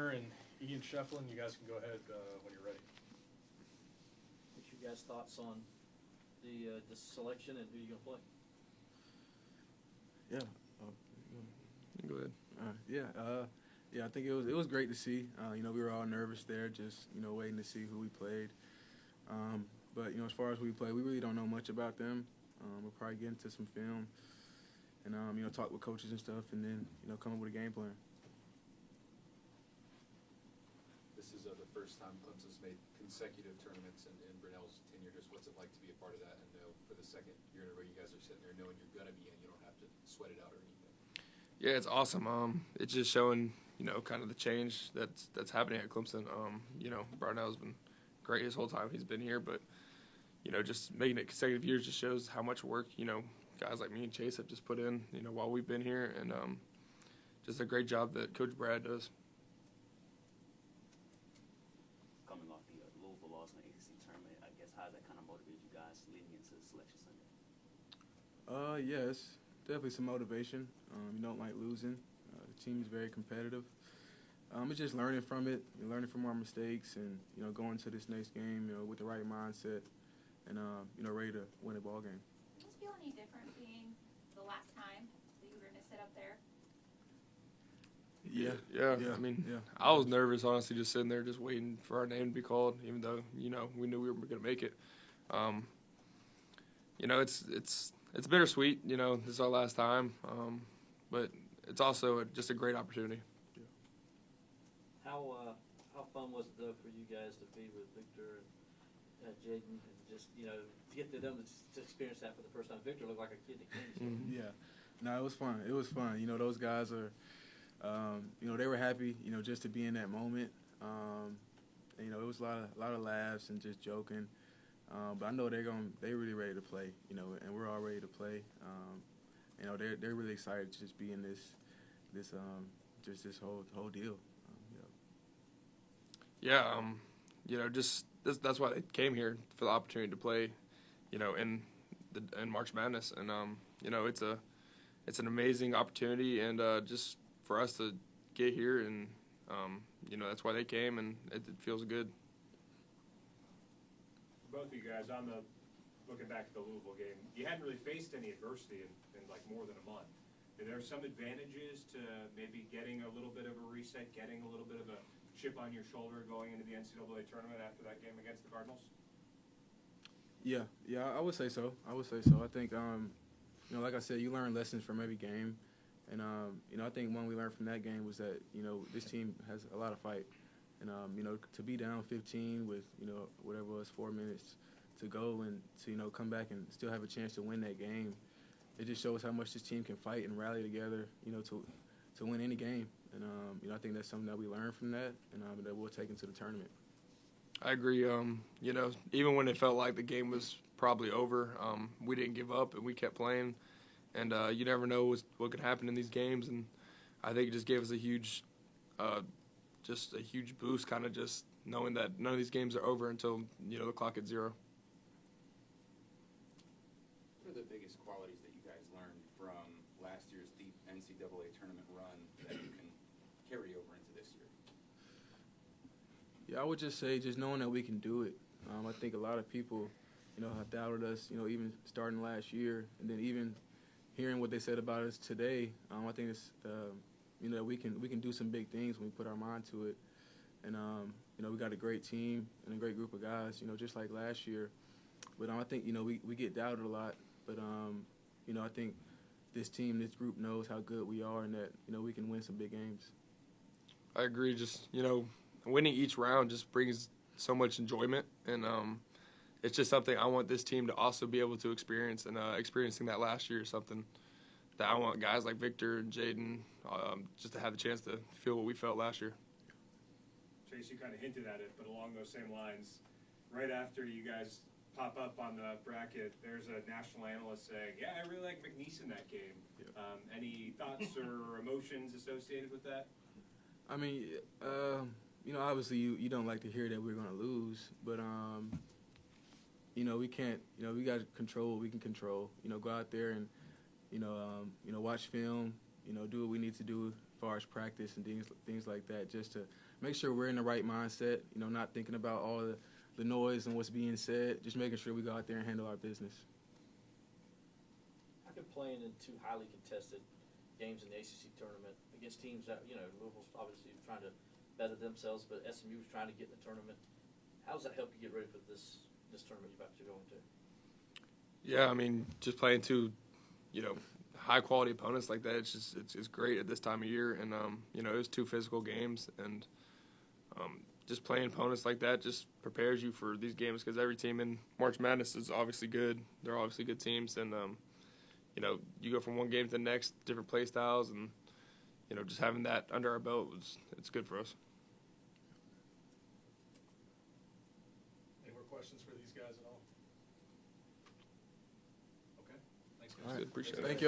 And Ian Schieffelin, you guys can go ahead when you're ready. What's your guys' thoughts on the selection and who you're going to play? Yeah. Go ahead. I think it was great to see. We were all nervous there, just waiting to see who we played. But as far as who we play, we really don't know much about them. We'll probably get into some film and talk with coaches and stuff, and then come up with a game plan. This is the first time Clemson's made consecutive tournaments in Brunell's tenure. Just what's it like to be a part of that and know for the second year in a row you guys are sitting there knowing you're going to be in, you don't have to sweat it out or anything? Yeah, it's awesome. It's just showing, kind of the change that's happening at Clemson. Brunell's been great his whole time he's been here, but, just making it consecutive years just shows how much work, guys like me and Chase have just put in, while we've been here, and just a great job that Coach Brad does. Coming off the Louisville loss in the ACC Tournament, I guess, how does that kind of motivate you guys leading into Selection Sunday? Yes, definitely some motivation. You don't like losing. The team is very competitive. It's just learning from it, learning from our mistakes, and going to this next game, with the right mindset, and ready to win a ball game. Does this feel any different being the last time that you were going to sit up there? Yeah. I was nervous, honestly, just sitting there, just waiting for our name to be called, even though we knew we were going to make it. It's bittersweet. This is our last time, but it's also just a great opportunity. How fun was it though for you guys to be with Victor and Jaden and just get to them to experience that for the first time? Victor looked like a kid that came. Mm-hmm. Yeah, no, it was fun. It was fun. Those guys are, they were happy, just to be in that moment. It was a lot of laughs and just joking. But I know they're really ready to play, and we're all ready to play. They're really excited to just be in this whole deal. That's why they came here, for the opportunity to play, in March Madness, and it's an amazing opportunity, and just for us to get here, and that's why they came, and it feels good. Both of you guys, looking back at the Louisville game, you hadn't really faced any adversity in like more than a month. Are there some advantages to maybe getting a little bit of a reset, getting a little bit of a chip on your shoulder going into the NCAA Tournament after that game against the Cardinals? Yeah, I would say so. I think, like I said, you learn lessons from every game. And, I think one we learned from that game was that, this team has a lot of fight. And, to be down 15 with, whatever it was, 4 minutes to go and to, come back and still have a chance to win that game, it just shows how much this team can fight and rally together, to win any game. And, I think that's something that we learned from that and that we'll take into the tournament. I agree. Even when it felt like the game was probably over, we didn't give up and we kept playing. And you never know what could happen in these games. And I think it just gave us a huge boost, kind of just knowing that none of these games are over until, the clock at 0. What are the biggest qualities that you guys learned from last year's deep NCAA Tournament run that you can carry over into this year? Yeah, I would just say just knowing that we can do it. I think a lot of people, have doubted us, even starting last year, and then even hearing what they said about us today. I think it's, we can do some big things when we put our mind to it. And, we got a great team and a great group of guys, just like last year. But I think, we get doubted a lot. But, I think this team, this group knows how good we are and that, we can win some big games. I agree. Just, winning each round just brings so much enjoyment. And it's just something I want this team to also be able to experience. And experiencing that last year is something that I want guys like Victor and Jaden just to have the chance to feel what we felt last year. Chase, you kind of hinted at it, but along those same lines, right after you guys pop up on the bracket, there's a national analyst saying, yeah, I really like McNeese in that game. Yeah. Any thoughts or emotions associated with that? I mean, obviously you don't like to hear that we're going to lose, but, we can't, we got to control what we can control. Go out there and, watch film, do what we need to do far as practice and things like that, just to make sure we're in the right mindset, you know, not thinking about all the noise and what's being said, just making sure we go out there and handle our business. How could playing in two highly contested games in the ACC tournament against teams that, you know, Louisville's obviously trying to better themselves, but SMU was trying to get in the tournament. How does that help you get ready for this tournament you're about to go into? Yeah, I mean, just playing two, you know, high quality opponents like that, it's great at this time of year. And you know, it was two physical games, and just playing opponents like that just prepares you for these games, because every team in March Madness is obviously good. They're obviously good teams, and you know, you go from one game to the next, different play styles, and you know, just having that under our belt it's good for us. Any more questions for these guys at all? Okay, thanks guys. All right. Good, appreciate it. Thank you.